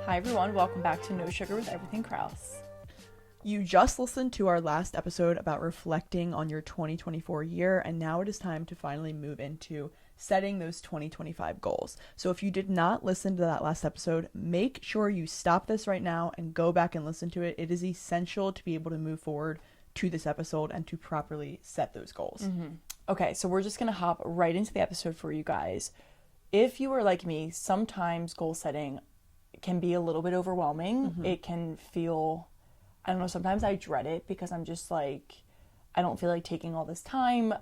Hi everyone, welcome back to No Sugar with Everything Krause. You just listened to our last episode about reflecting on your 2024 year, and now it is time to finally move into setting those 2025 goals. So if you did not listen to that last episode, make sure you stop this right now and go back and listen to it. It is essential to be able to move forward to this episode and to properly set those goals. Okay, so we're just going to hop right into the episode for you guys. If you are like me, sometimes goal setting can be a little bit overwhelming. It can feel, I don't know, sometimes I dread it because I'm just like, I don't feel like taking all this time.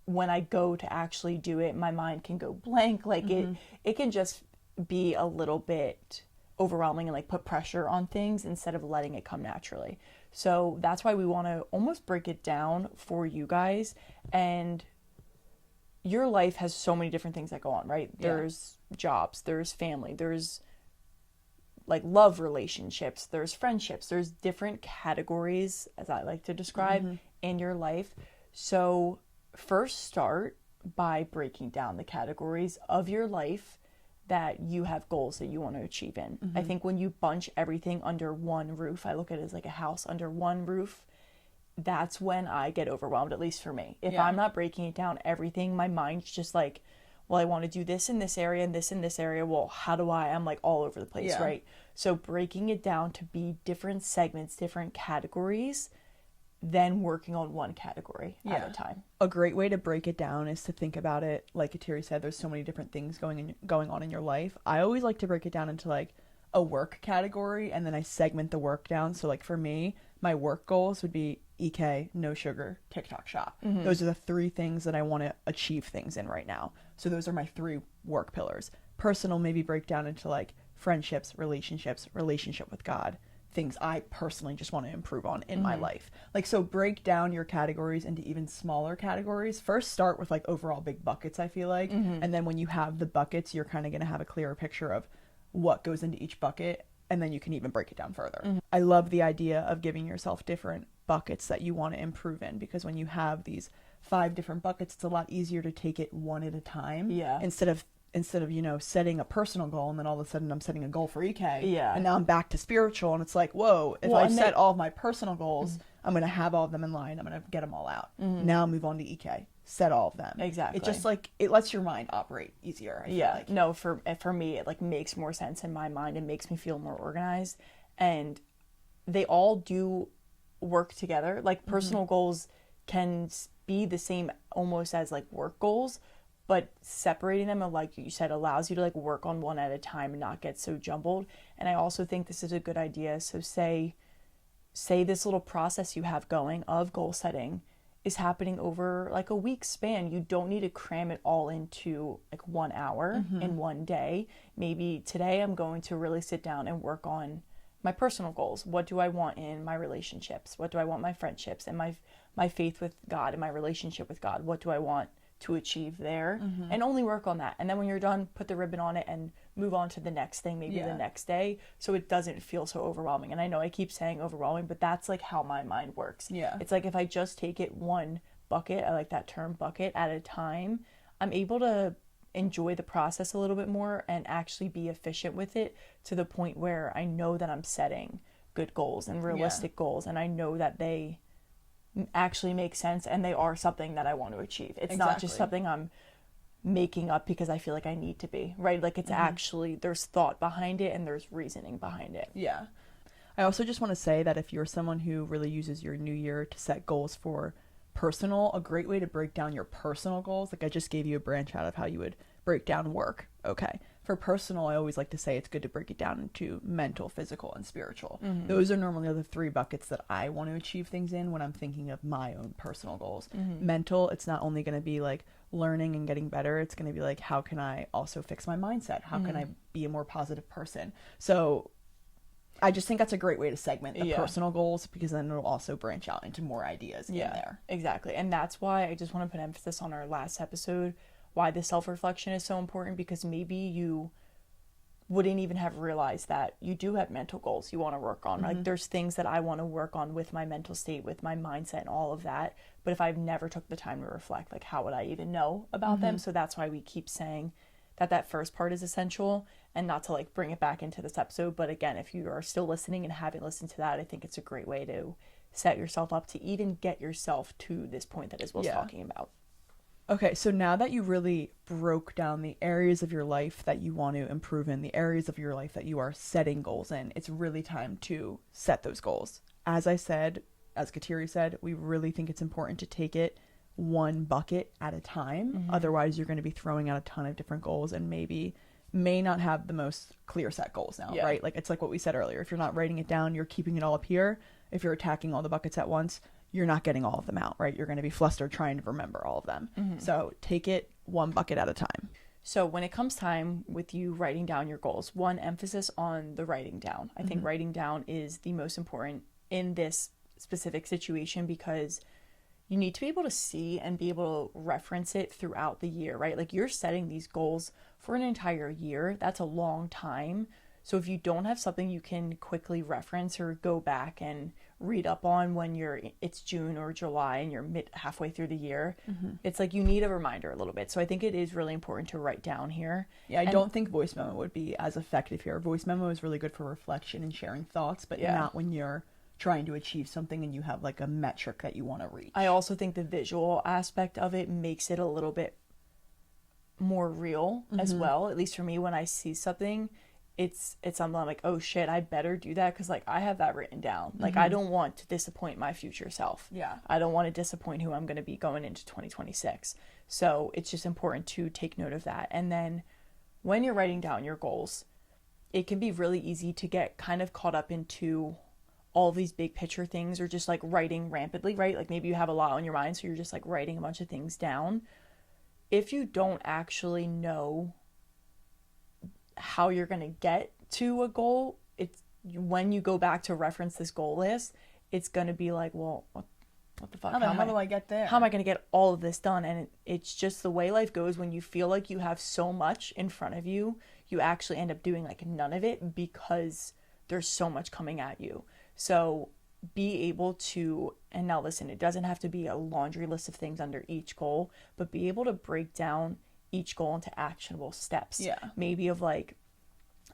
When I go to actually do it, my mind can go blank. Like it can just be a little bit overwhelming and like put pressure on things instead of letting it come naturally. So that's why we want to almost break it down for you guys. And your life has so many different things that go on, right? Yeah. There's jobs, there's family, there's like love relationships, there's friendships, there's different categories, as I like to describe, in your life. So first start by breaking down the categories of your life that you have goals that you want to achieve in. I think when you bunch everything under one roof, I look at it as like a house under one roof, that's when I get overwhelmed, at least for me. If I'm not breaking it down, everything, my mind's just like, well, I want to do this in this area and this in this area. Well, how do I'm like all over the place, right? So breaking it down to be different segments, different categories, then working on one category at a time. A great way to break it down is to think about it, like Atiri said, there's so many different things going on in your life. I always like to break it down into like a work category, and then I segment the work down. So like for me, my work goals would be EK, no sugar, TikTok shop. Those are the three things that I want to achieve things in right now. So those are my three work pillars. Personal maybe break down into like friendships, relationship with God, things I personally just want to improve on in my life. Like, so break down your categories into even smaller categories. First start with like overall big buckets, I feel like. And then when you have the buckets, you're kind of going to have a clearer picture of what goes into each bucket. And then you can even break it down further. I love the idea of giving yourself different buckets that you want to improve in, because when you have these 5 different buckets, it's a lot easier to take it one at a time. Instead of, you know, setting a personal goal and then all of a sudden I'm setting a goal for EK. And now I'm back to spiritual, and it's like, whoa, if I set all of my personal goals, I'm going to have all of them in line. I'm going to get them all out. Now I'll move on to EK. Set all of them. Exactly. It just like, it lets your mind operate easier, I feel like. No, for me, it like makes more sense in my mind. It makes me feel more organized, and they all do work together. Like personal goals can be the same almost as like work goals, but separating them, like you said, allows you to like work on one at a time and not get so jumbled. And I also think this is a good idea. So say this little process you have going of goal setting is happening over like a week span. You don't need to cram it all into like 1 hour in one day. Maybe today I'm going to really sit down and work on my personal goals. What do I want in my relationships? What do I want my friendships and my faith with God and my relationship with God? What do I want to achieve there? And only work on that. And then when you're done, put the ribbon on it and move on to the next thing, maybe the next day, so it doesn't feel so overwhelming. And I know I keep saying overwhelming, but that's like how my mind works. It's like if I just take it one bucket, I like that term, bucket, at a time, I'm able to enjoy the process a little bit more and actually be efficient with it, to the point where I know that I'm setting good goals and realistic goals, and I know that they actually make sense and they are something that I want to achieve. It's not just something I'm making up because I feel like I need to be, right? Like it's actually, there's thought behind it and there's reasoning behind it. I also just want to say that if you're someone who really uses your new year to set goals for personal, a great way to break down your personal goals, like I just gave you a branch out of how you would break down work. Okay. For personal, I always like to say it's good to break it down into mental, physical, and spiritual. Those are normally the 3 buckets that I want to achieve things in when I'm thinking of my own personal goals. Mental, it's not only going to be like learning and getting better, it's going to be like, how can I also fix my mindset? How can I be a more positive person? So I just think that's a great way to segment the personal goals, because then it'll also branch out into more ideas in there. Exactly. And that's why I just want to put emphasis on our last episode, why the self-reflection is so important, because maybe you wouldn't even have realized that you do have mental goals you want to work on. Like there's things that I want to work on with my mental state, with my mindset and all of that. But if I've never took the time to reflect, like how would I even know about them? So that's why we keep saying that first part is essential, and not to like bring it back into this episode. But again, if you are still listening and haven't listened to that, I think it's a great way to set yourself up to even get yourself to this point that Isabel's talking about. Okay, so now that you really broke down the areas of your life that you want to improve in, the areas of your life that you are setting goals in, it's really time to set those goals. As I said, as Kateri said, we really think it's important to take it one bucket at a time. Otherwise, you're going to be throwing out a ton of different goals and may not have the most clear set goals now, right? Like, it's like what we said earlier. If you're not writing it down, you're keeping it all up here. If you're attacking all the buckets at once, you're not getting all of them out, right? You're going to be flustered trying to remember all of them. So take it one bucket at a time. So when it comes time with you writing down your goals, one, emphasis on the writing down. I think writing down is the most important in this specific situation, because you need to be able to see and be able to reference it throughout the year, right? Like, you're setting these goals for an entire year. That's a long time. So if you don't have something you can quickly reference or go back and read up on when it's June or July and you're halfway through the year, it's like you need a reminder a little bit. So I think it is really important to write down here. Yeah, I don't think voice memo would be as effective here. Voice memo is really good for reflection and sharing thoughts, but not when you're trying to achieve something and you have like a metric that you want to reach. I also think the visual aspect of it makes it a little bit more real as well. At least for me, when I see something, it's something I'm like, oh shit, I better do that, because like I have that written down. Like, I don't want to disappoint my future self. I don't want to disappoint who I'm going to be going into 2026. So it's just important to take note of that. And then when you're writing down your goals, it can be really easy to get kind of caught up into all these big picture things, or just like writing rampantly, right? Like, maybe you have a lot on your mind, so you're just like writing a bunch of things down. If you don't actually know how you're going to get to a goal, it's when you go back to reference this goal list, it's going to be like, well, what the fuck? How do I get there? How am I going to get all of this done? And it's just the way life goes. When you feel like you have so much in front of you, you actually end up doing like none of it, because there's so much coming at you. So be able to, and now listen, it doesn't have to be a laundry list of things under each goal, but be able to break down each goal into actionable steps. Maybe of like,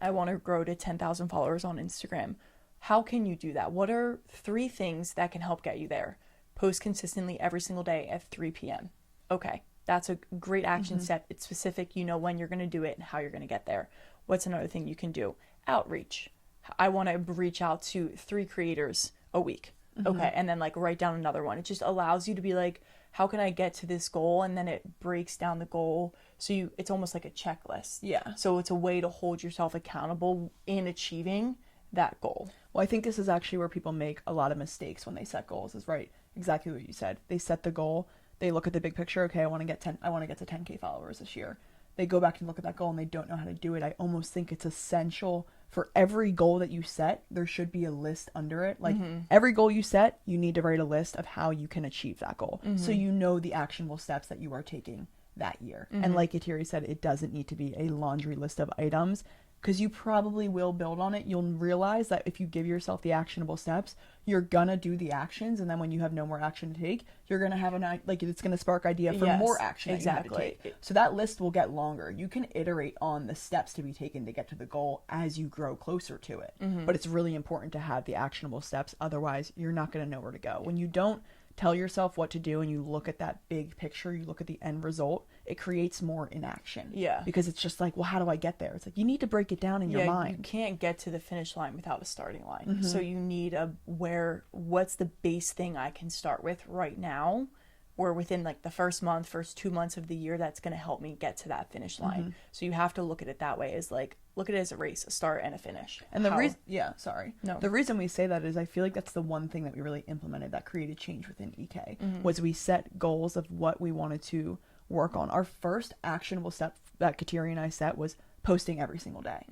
I want to grow to 10,000 followers on Instagram. How can you do that? What are 3 things that can help get you there? Post consistently every single day at 3 p.m. Okay, that's a great action step. It's specific. You know when you're going to do it and how you're going to get there. What's another thing you can do? Outreach. I want to reach out to 3 creators a week. Okay, and then like write down another one. It just allows you to be like, how can I get to this goal? And then it breaks down the goal. So it's almost like a checklist. So it's a way to hold yourself accountable in achieving that goal. Well, I think this is actually where people make a lot of mistakes when they set goals, is right. Exactly what you said. They set the goal. They look at the big picture. Okay, I want to get to 10K followers this year. They go back and look at that goal and they don't know how to do it. I almost think it's essential for every goal that you set, there should be a list under it. Like every goal you set, you need to write a list of how you can achieve that goal. So you know the actionable steps that you are taking that year. And like Kateri said, it doesn't need to be a laundry list of items, because you probably will build on it. You'll realize that if you give yourself the actionable steps, you're gonna do the actions, and then when you have no more action to take, you're gonna have it's gonna spark idea for more action that you have to take. So that list will get longer. You can iterate on the steps to be taken to get to the goal as you grow closer to it. But it's really important to have the actionable steps, otherwise you're not gonna know where to go. When you don't tell yourself what to do and you look at that big picture, you look at the end result, it creates more inaction. Because it's just like, well, how do I get there? It's like, you need to break it down in your mind. You can't get to the finish line without a starting line. So you need what's the base thing I can start with right now, or within like the first 2 months of the year, that's going to help me get to that finish line. So you have to look at it that way, look at it as a race, a start and a finish. And the reason we say that is I feel like that's the one thing that we really implemented that created change within EK, was we set goals of what we wanted to work on. Our first actionable step that Kateri and I set was posting every single day.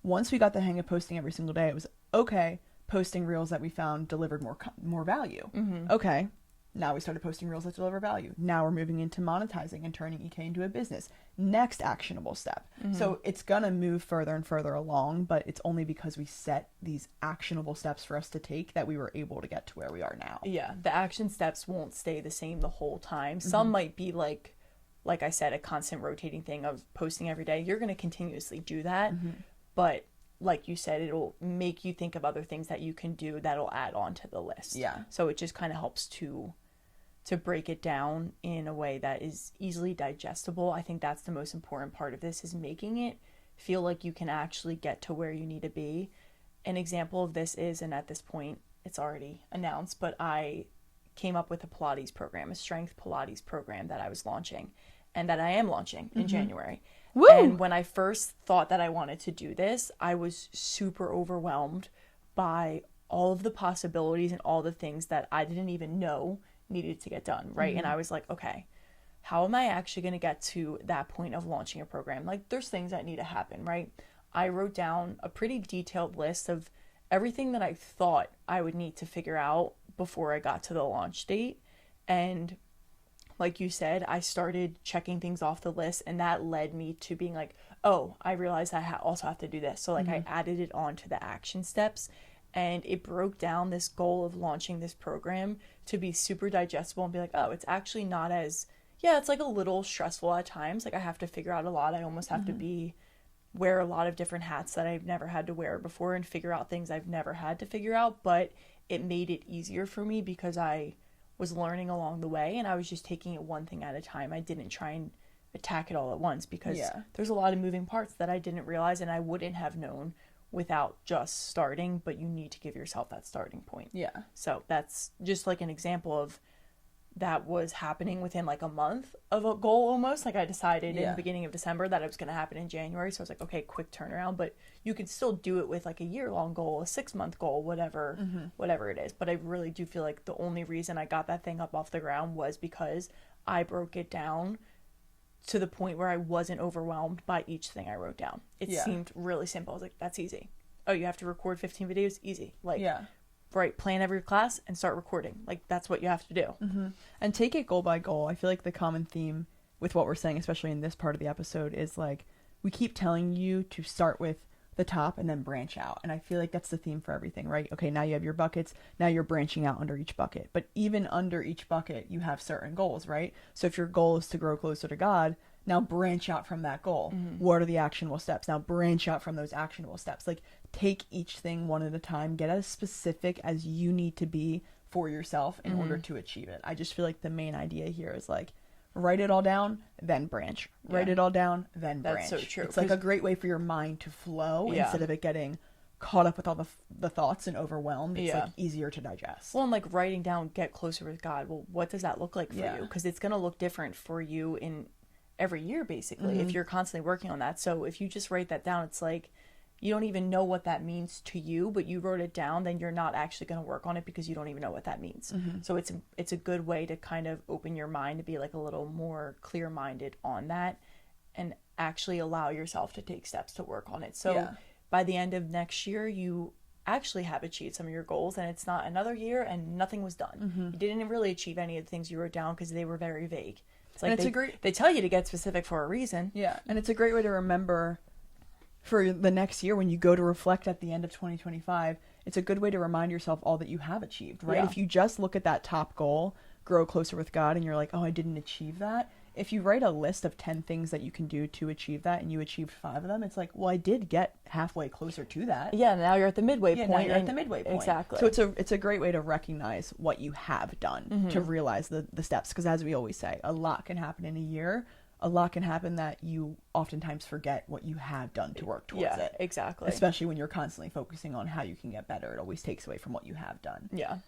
Once we got the hang of posting every single day, it was okay, posting reels that we found delivered more value. Okay, now we started posting reels that deliver value. Now we're moving into monetizing and turning EK into a business. Next actionable step. So it's gonna move further and further along, but it's only because we set these actionable steps for us to take that we were able to get to where we are now. The action steps won't stay the same the whole time. Some might be like like I said, a constant rotating thing of posting every day. You're going to continuously do that. But like you said, it'll make you think of other things that you can do that'll add on to the list. Yeah. So it just kind of helps to break it down in a way that is easily digestible. I think that's the most important part of this, is making it feel like you can actually get to where you need to be. An example of this is, and at this point it's already announced, but I came up with a Pilates program, a strength Pilates program that I was launching and that I am launching in January. Woo! And when I first thought that I wanted to do this, I was super overwhelmed by all of the possibilities and all the things that I didn't even know needed to get done, right? And I was like, okay, how am I actually going to get to that point of launching a program? Like, there's things that need to happen, right? I wrote down a pretty detailed list of everything that I thought I would need to figure out before I got to the launch date. And like you said, I started checking things off the list, and that led me to being like, oh, I realized I also have to do this. So like I added it on to the action steps, and it broke down this goal of launching this program to be super digestible and be like, oh, it's actually not as, yeah, it's like a little stressful at times. Like I have to figure out a lot. I almost have to wear a lot of different hats that I've never had to wear before and figure out things I've never had to figure out. But it made it easier for me because I was learning along the way, and I was just taking it one thing at a time. I didn't try and attack it all at once, because there's a lot of moving parts that I didn't realize and I wouldn't have known without just starting. But you need to give yourself that starting point. Yeah. So that's just like an example of that was happening within like a month of a goal almost. Like I decided in the beginning of December that it was going to happen in January. So I was like, okay, quick turnaround. But you could still do it with like a year-long goal, a 6-month goal, whatever it is. But I really do feel like the only reason I got that thing up off the ground was because I broke it down to the point where I wasn't overwhelmed by each thing I wrote down. It seemed really simple. I was like, that's easy. Oh, you have to record 15 videos? Easy. Like, right, plan every class and start recording. Like, that's what you have to do. And take it goal by goal. I feel like the common theme with what we're saying, especially in this part of the episode, is like, we keep telling you to start with the top and then branch out. And I feel like that's the theme for everything, right? Okay, now you have your buckets. Now you're branching out under each bucket. But even under each bucket, you have certain goals, right? So if your goal is to grow closer to God, now branch out from that goal. What are the actionable steps? Now branch out from those actionable steps. Like, take each thing one at a time. Get as specific as you need to be for yourself in order to achieve it. I just feel like the main idea here is like, write it all down, then branch. Write it all down, then branch. That's so true. It's like a great way for your mind to flow instead of it getting caught up with all the thoughts and overwhelmed. It's like easier to digest. Well, and like writing down, get closer with God. Well, what does that look like for you? Because it's going to look different for you in every year, basically, if you're constantly working on that. So if you just write that down, it's like you don't even know what that means to you, but you wrote it down, then you're not actually going to work on it because you don't even know what that means. So it's a good way to kind of open your mind to be like a little more clear-minded on that and actually allow yourself to take steps to work on it. So by the end of next year, you actually have achieved some of your goals, and it's not another year and nothing was done. You didn't really achieve any of the things you wrote down because they were very vague. It's like they tell you to get specific for a reason. Yeah, and it's a great way to remember for the next year when you go to reflect at the end of 2025. It's a good way to remind yourself all that you have achieved, right? If you just look at that top goal, grow closer with God, and you're like, oh, I didn't achieve that. If you write a list of 10 things that you can do to achieve that and you achieved 5 of them, it's like, well, I did get halfway closer to that. Yeah, now you're at the midway point. Now you're at the midway point. Exactly. So it's a great way to recognize what you have done, to realize the steps. Because as we always say, a lot can happen in a year. A lot can happen that you oftentimes forget what you have done to work towards it. Exactly. Especially when you're constantly focusing on how you can get better. It always takes away from what you have done. Yeah.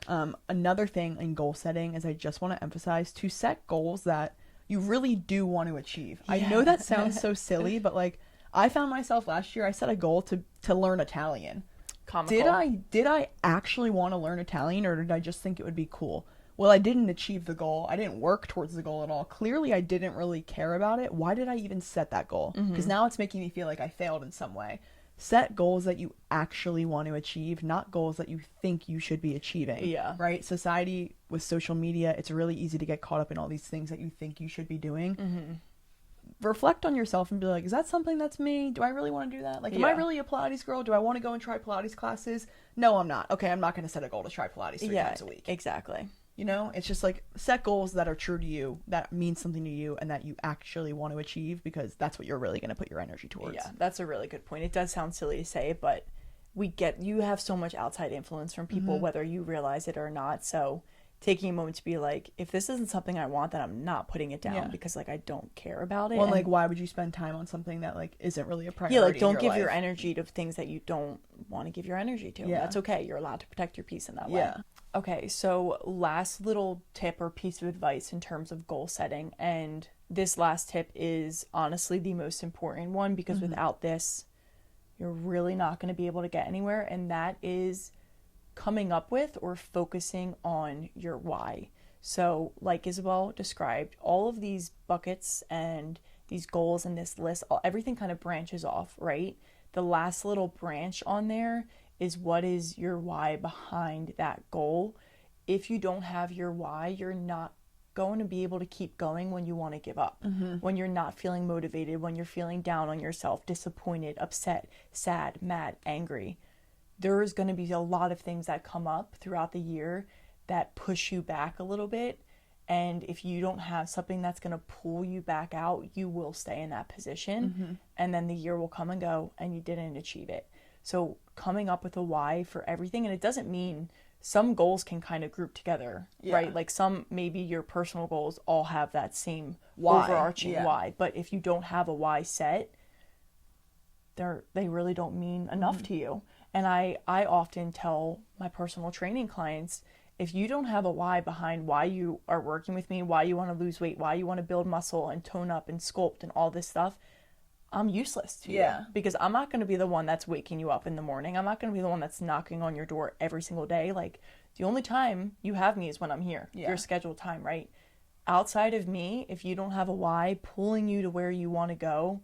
Another thing in goal setting is I just want to emphasize to set goals that you really do want to achieve. I know that sounds so silly, but like I found myself last year, I set a goal to learn Italian. Comical. Did I actually want to learn Italian, or did I just think it would be cool? Well, I didn't achieve the goal. I didn't work towards the goal at all. Clearly, I didn't really care about it. Why did I even set that goal? Because now it's making me feel like I failed in some way. Set goals that you actually want to achieve, not goals that you think you should be achieving. Yeah. Right? Society with social media, it's really easy to get caught up in all these things that you think you should be doing. Reflect on yourself and be like, is that something that's me? Do I really want to do that? Like, am I really a Pilates girl? Do I want to go and try Pilates classes? No, I'm not. Okay, I'm not going to set a goal to try Pilates 3 times a week. Exactly. You know, it's just like set goals that are true to you, that mean something to you, and that you actually want to achieve, because that's what you're really going to put your energy towards. Yeah, that's a really good point. It does sound silly to say, but you have so much outside influence from people, whether you realize it or not. So taking a moment to be like, if this isn't something I want, then I'm not putting it down because like I don't care about it. Well, and like, why would you spend time on something that like isn't really a priority? Yeah, like don't give life? your energy to things that you don't want to give your energy to. Yeah. That's okay. You're allowed to protect your peace in that way. Yeah. Okay, so last little tip or piece of advice in terms of goal setting, and this last tip is honestly the most important one, because without this, you're really not going to be able to get anywhere, and that is coming up with or focusing on your why. So like Isabel described, all of these buckets and these goals and this list, everything kind of branches off, right? The last little branch on there is what is your why behind that goal. If you don't have your why, you're not going to be able to keep going when you want to give up, when you're not feeling motivated, when you're feeling down on yourself, disappointed, upset, sad, mad, angry. There's going to be a lot of things that come up throughout the year that push you back a little bit. And if you don't have something that's going to pull you back out, you will stay in that position. And then the year will come and go and you didn't achieve it. So coming up with a why for everything, and it doesn't mean, some goals can kind of group together, right? Like maybe your personal goals all have that same overarching why. But if you don't have a why set, they really don't mean enough to you. And I often tell my personal training clients, if you don't have a why behind why you are working with me, why you want to lose weight, why you want to build muscle and tone up and sculpt and all this stuff, I'm useless to you, because I'm not going to be the one that's waking you up in the morning. I'm not going to be the one that's knocking on your door every single day. Like, the only time you have me is when I'm here, your scheduled time, right? Outside of me, if you don't have a why pulling you to where you want to go,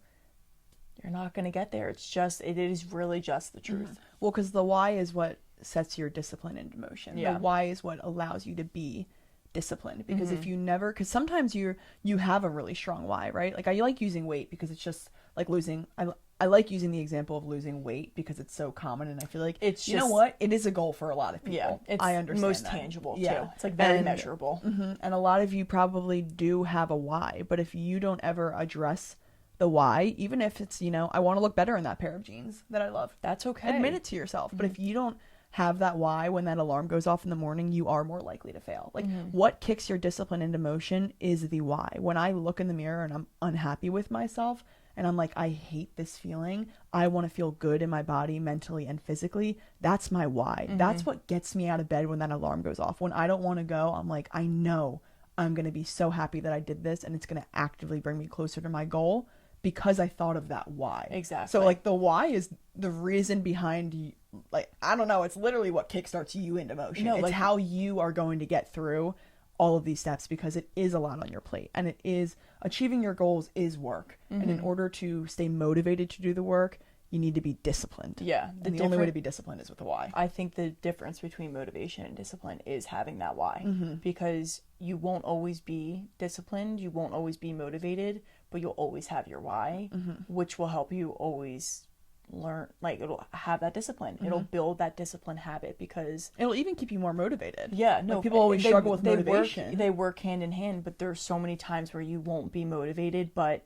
you're not going to get there. It is really just the truth. Well, because the why is what sets your discipline into motion. The why is what allows you to be disciplined, because if you never, because sometimes you have a really strong why, right? Like, I like using weight because it's just like losing. I like using the example of losing weight because it's so common, and I feel like it's you know what, it is a goal for a lot of people. I understand most that. Tangible too. It's like very measurable. And a lot of you probably do have a why, but if you don't ever address the why, even if it's, I want to look better in that pair of jeans that I love, that's okay. Admit it to yourself. But if you don't have that why when that alarm goes off in the morning, you are more likely to fail. Like, what kicks your discipline into motion is the why. When I look in the mirror and I'm unhappy with myself and I'm like, I hate this feeling, I want to feel good in my body mentally and physically, that's my why. That's what gets me out of bed when that alarm goes off. When I don't want to go, I'm like, I know I'm going to be so happy that I did this, and it's going to actively bring me closer to my goal because I thought of that why. Exactly. So like the why is the reason behind, like, I don't know, it's literally what kickstarts you into motion. It's like how you are going to get through all of these steps, because it is a lot on your plate, and it is, achieving your goals is work. And in order to stay motivated to do the work, you need to be disciplined. Yeah. And the only way to be disciplined is with a why. I think the difference between motivation and discipline is having that why, because you won't always be disciplined, you won't always be motivated, but you'll always have your why, which will help you always learn, like, it'll have that discipline. It'll build that discipline habit, because it'll even keep you more motivated. Yeah, no, like, people always struggle with motivation. They work hand in hand, but there's so many times where you won't be motivated, but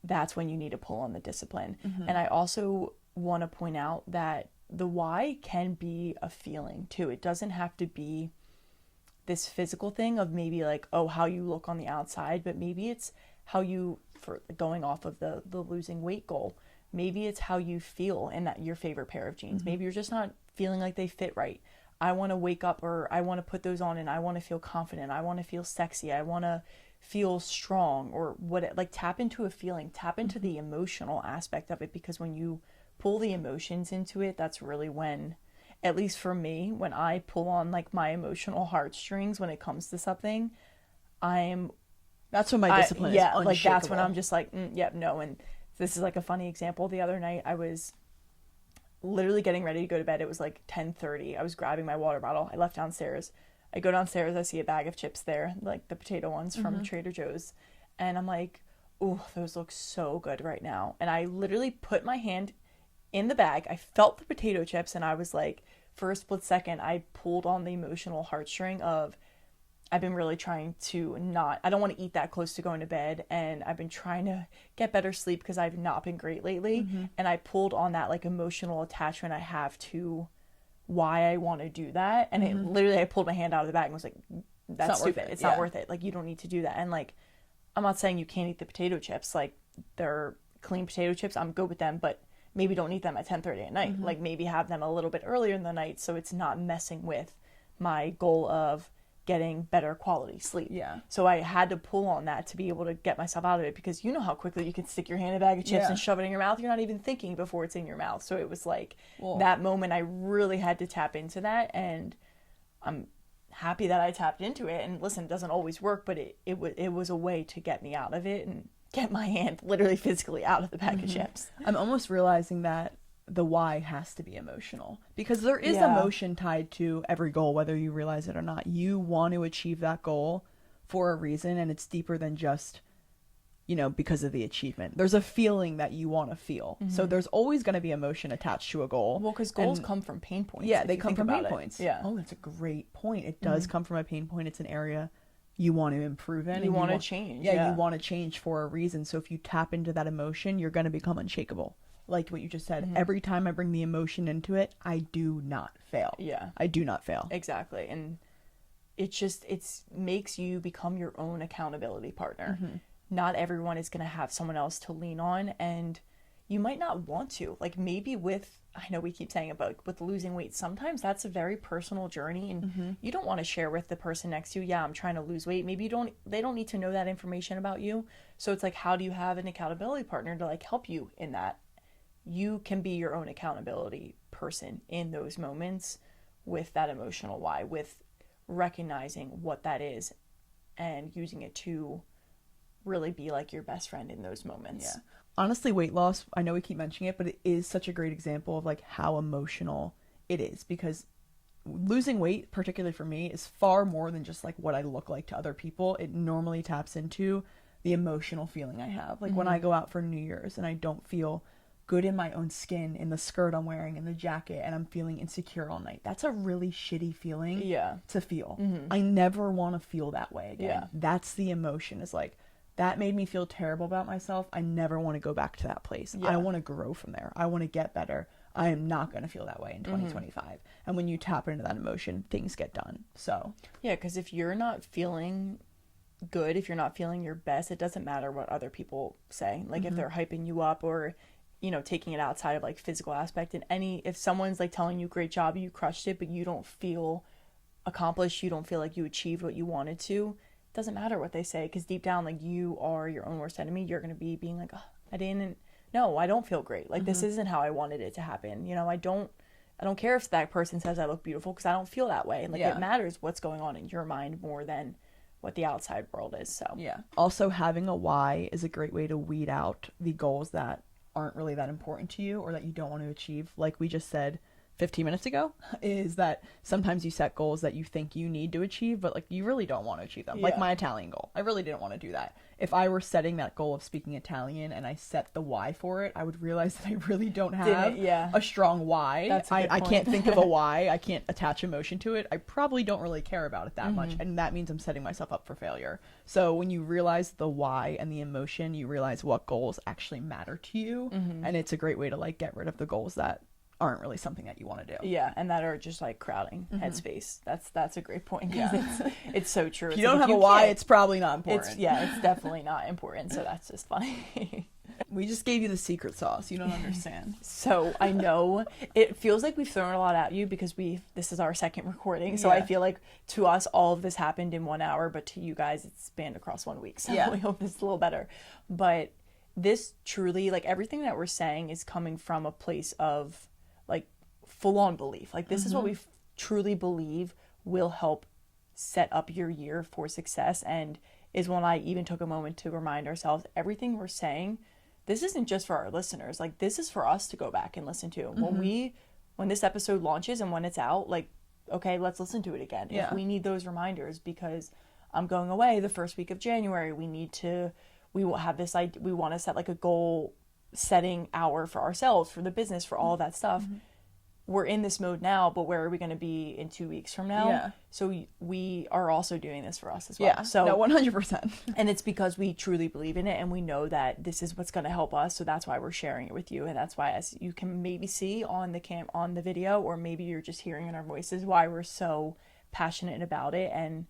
that's when you need to pull on the discipline. And I also want to point out that the why can be a feeling too. It doesn't have to be this physical thing of maybe like, oh, how you look on the outside, but maybe it's how you, for going off of the losing weight goal, maybe it's how you feel in that your favorite pair of jeans. Maybe you're just not feeling like they fit right. I want to wake up, or I want to put those on and I want to feel confident. I want to feel sexy. I want to feel strong, or like tap into a feeling, tap into the emotional aspect of it, because when you pull the emotions into it, that's really when, at least for me, when I pull on like my emotional heartstrings when it comes to something, that's when my discipline is unshakable. Like that's when I'm just like, no. And this is like a funny example. The other night I was literally getting ready to go to bed. It was like 10:30. I was grabbing my water bottle. I left downstairs. I go downstairs, I see a bag of chips there, like the potato ones from Trader Joe's. And I'm like, ooh, those look so good right now. And I literally put my hand in the bag. I felt the potato chips, and I was like, for a split second, I pulled on the emotional heartstring of, I've been really trying to not, I don't want to eat that close to going to bed, and I've been trying to get better sleep because I've not been great lately. And I pulled on that like emotional attachment I have to why I want to do that. And it literally, I pulled my hand out of the bag and was like, that's stupid. It's not worth it. Like, you don't need to do that. And like, I'm not saying you can't eat the potato chips. Like, they're clean potato chips. I'm good with them, but maybe don't eat them at 10:30 at night. Like, maybe have them a little bit earlier in the night so it's not messing with my goal of getting better quality sleep. Yeah. So I had to pull on that to be able to get myself out of it, because you know how quickly you can stick your hand in a bag of chips and shove it in your mouth. You're not even thinking before it's in your mouth. So it was like that moment I really had to tap into that, and I'm happy that I tapped into it. And listen, it doesn't always work, but it was a way to get me out of it and get my hand literally physically out of the bag of chips. I'm almost realizing that the why has to be emotional, because there is emotion tied to every goal, whether you realize it or not. You want to achieve that goal for a reason, and it's deeper than just, because of the achievement. There's a feeling that you want to feel. So there's always going to be emotion attached to a goal. Well, because goals come from pain points. Yeah, they come from pain points. Yeah. Oh, that's a great point. It does come from a pain point. It's an area you want to improve in. You want to change. Yeah, you want to change for a reason. So if you tap into that emotion, you're going to become unshakable. Like what you just said, every time I bring the emotion into it, I do not fail. Yeah. I do not fail. Exactly. And it makes you become your own accountability partner. Not everyone is going to have someone else to lean on, and you might not want to. Like, maybe I know we keep saying about with losing weight, sometimes that's a very personal journey, and you don't want to share with the person next to you, I'm trying to lose weight. Maybe they don't need to know that information about you. So it's like, how do you have an accountability partner to like help you in that? You can be your own accountability person in those moments with that emotional why, with recognizing what that is and using it to really be like your best friend in those moments. Yeah. Honestly, weight loss, I know we keep mentioning it, but it is such a great example of like how emotional it is, because losing weight, particularly for me, is far more than just like what I look like to other people. It normally taps into the emotional feeling I have. Like when I go out for New Year's and I don't feel good in my own skin, in the skirt I'm wearing, in the jacket, and I'm feeling insecure all night. That's a really shitty feeling to feel. I never want to feel that way again. Yeah. That's the emotion, is like, that made me feel terrible about myself. I never want to go back to that place. I want to grow from there. I want to get better. I am not going to feel that way in 2025. And when you tap into that emotion, things get done. So yeah, because if you're not feeling good, if you're not feeling your best, it doesn't matter what other people say. Like if they're hyping you up, or taking it outside of like physical aspect, and if someone's like telling you great job, you crushed it, but you don't feel accomplished, you don't feel like you achieved what you wanted to, it doesn't matter what they say, because deep down, like, you are your own worst enemy. You're going to be being like, oh, I don't feel great. Like this isn't how I wanted it to happen. I don't care if that person says I look beautiful, because I don't feel that way. And like it matters what's going on in your mind more than what the outside world is. So yeah. Also, having a why is a great way to weed out the goals that aren't really that important to you or that you don't want to achieve. Like we just said 15 minutes ago, is that sometimes you set goals that you think you need to achieve, but like you really don't want to achieve them. Like my Italian goal, I really didn't want to do that. If I were setting that goal of speaking Italian and I set the why for it, I would realize that I really don't have a strong why. That's a good I point. can't think of a why. I can't attach emotion to it. I probably don't really care about it that much, and that means I'm setting myself up for failure. So when you realize the why and the emotion, you realize what goals actually matter to you, and it's a great way to like get rid of the goals that aren't really something that you want to do. Yeah, and that are just like crowding headspace. That's a great point, because it's so true. If you don't have a why, it's probably not important. It's definitely not important. So that's just funny. We just gave you the secret sauce. You don't understand. So I know it feels like we've thrown a lot at you, because this is our second recording. So I feel like to us all of this happened in 1 hour, but to you guys it's spanned across 1 week. So we hope this is a little better. But this truly, like, everything that we're saying is coming from a place of like full-on belief. Like this is what we truly believe will help set up your year for success, and is when I even took a moment to remind ourselves, everything we're saying, this isn't just for our listeners. Like this is for us to go back and listen to. When this episode launches and when it's out, like, okay, let's listen to it again. If we need those reminders, because I'm going away the first week of January, we will have this idea, we want to set like a goal setting hour for ourselves, for the business, for all of that stuff. we're in this mode now, but where are we going to be in 2 weeks from now? Yeah. So we are also doing this for us as well. Yeah, So no, 100%. And it's because we truly believe in it, and we know that this is what's going to help us. So that's why we're sharing it with you, and that's why, as you can maybe see on the video, or maybe you're just hearing in our voices, why we're so passionate about it and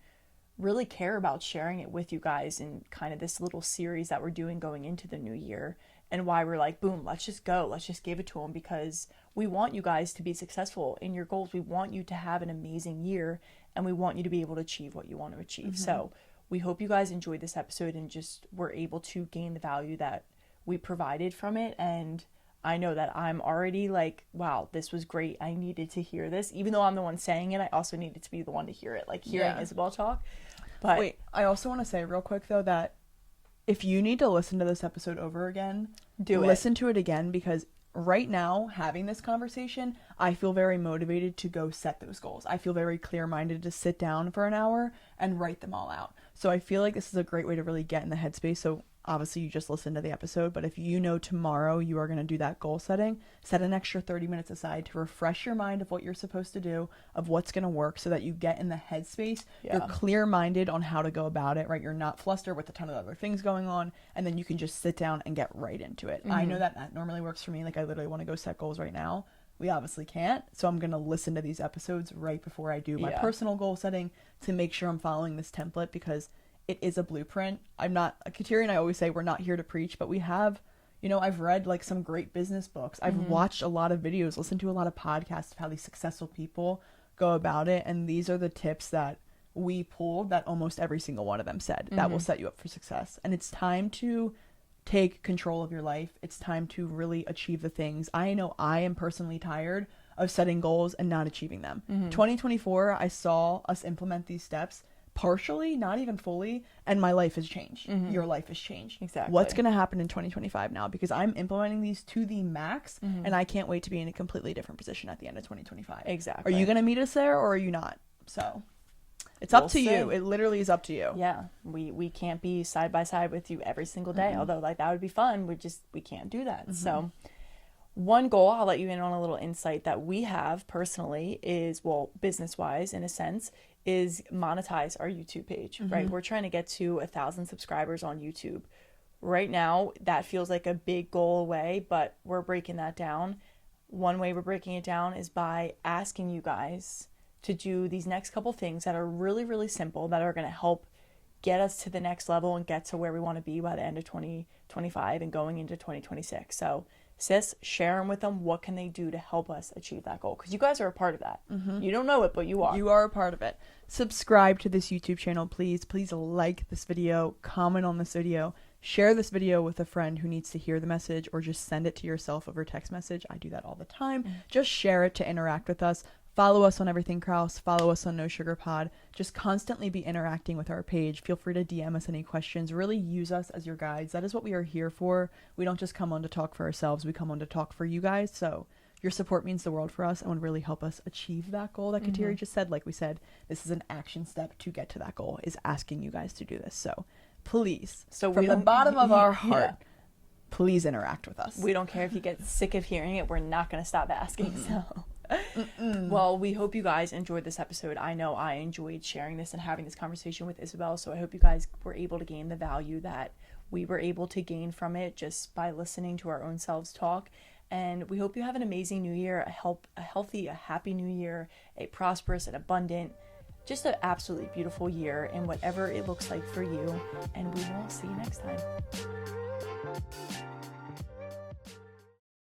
really care about sharing it with you guys in kind of this little series that we're doing going into the new year, and why we're like, boom, let's just go, let's just give it to them, because we want you guys to be successful in your goals. We want you to have an amazing year, and we want you to be able to achieve what you want to achieve. Mm-hmm. So we hope you guys enjoyed this episode and just were able to gain the value that we provided from it. And I know that I'm already like, wow, this was great. I needed to hear this. Even though I'm the one saying it, I also needed to be the one to hear it, like hearing Isabel talk. But wait, I also want to say real quick, though, that if you need to listen to this episode over again, listen to it again, because right now, having this conversation, I feel very motivated to go set those goals. I feel very clear-minded to sit down for an hour and write them all out. So I feel like this is a great way to really get in the headspace. So obviously you just listened to the episode, but if you know tomorrow you are going to do that goal setting, set an extra 30 minutes aside to refresh your mind of what you're supposed to do, of what's going to work, so that you get in the headspace. You're clear-minded on how to go about it, right? You're not flustered with a ton of other things going on, and then you can just sit down and get right into it. Mm-hmm. I know that normally works for me. Like, I literally want to go set goals right now. We obviously can't, so I'm going to listen to these episodes right before I do my personal goal setting to make sure I'm following this template, because it is a blueprint. Kateri and I always say we're not here to preach, but we have, I've read like some great business books. I've watched a lot of videos, listened to a lot of podcasts of how these successful people go about it. And these are the tips that we pulled that almost every single one of them said that will set you up for success. And it's time to take control of your life. It's time to really achieve the things. I know I am personally tired of setting goals and not achieving them. 2024, I saw us implement these steps partially, not even fully, and my life has changed. Your life has changed. Exactly. What's going to happen in 2025 now? Because I'm implementing these to the max, and I can't wait to be in a completely different position at the end of 2025. Exactly. Are you going to meet us there, or are you not? So it's up to you. It literally is up to you. Yeah, we can't be side by side with you every single day, although like that would be fun. We can't do that. So one goal, I'll let you in on a little insight that we have personally is, well, business-wise in a sense, is monetize our YouTube page, right? We're trying to get to 1,000 subscribers on YouTube. Right now, that feels like a big goal away, but we're breaking that down. One way we're breaking it down is by asking you guys to do these next couple things that are really, really simple, that are going to help get us to the next level and get to where we want to be by the end of 2025 and going into 2026. So sis, share them with them. What can they do to help us achieve that goal? Because you guys are a part of that. You don't know it, but you are. You are a part of it. Subscribe to this YouTube channel, please. Please like this video, comment on this video, share this video with a friend who needs to hear the message, or just send it to yourself over text message. I do that all the time. Just share it to interact with us. Follow us on everything Krause. Follow us on No Sugar Pod. Just constantly be interacting with our page. Feel free to DM us any questions. Really use us as your guides. That is what we are here for. We don't just come on to talk for ourselves. We come on to talk for you guys. So your support means the world for us and would really help us achieve that goal that Kateri just said. Like we said, this is an action step to get to that goal, is asking you guys to do this. So please, from the bottom of our heart, please interact with us. We don't care if you get sick of hearing it. We're not going to stop asking. So well, we hope you guys enjoyed this episode. I know I enjoyed sharing this and having this conversation with Isabel, so I hope you guys were able to gain the value that we were able to gain from it just by listening to our own selves talk. And we hope you have an amazing new year, a healthy, a happy new year, a prosperous and abundant, just an absolutely beautiful year in whatever it looks like for you. And we will see you next time.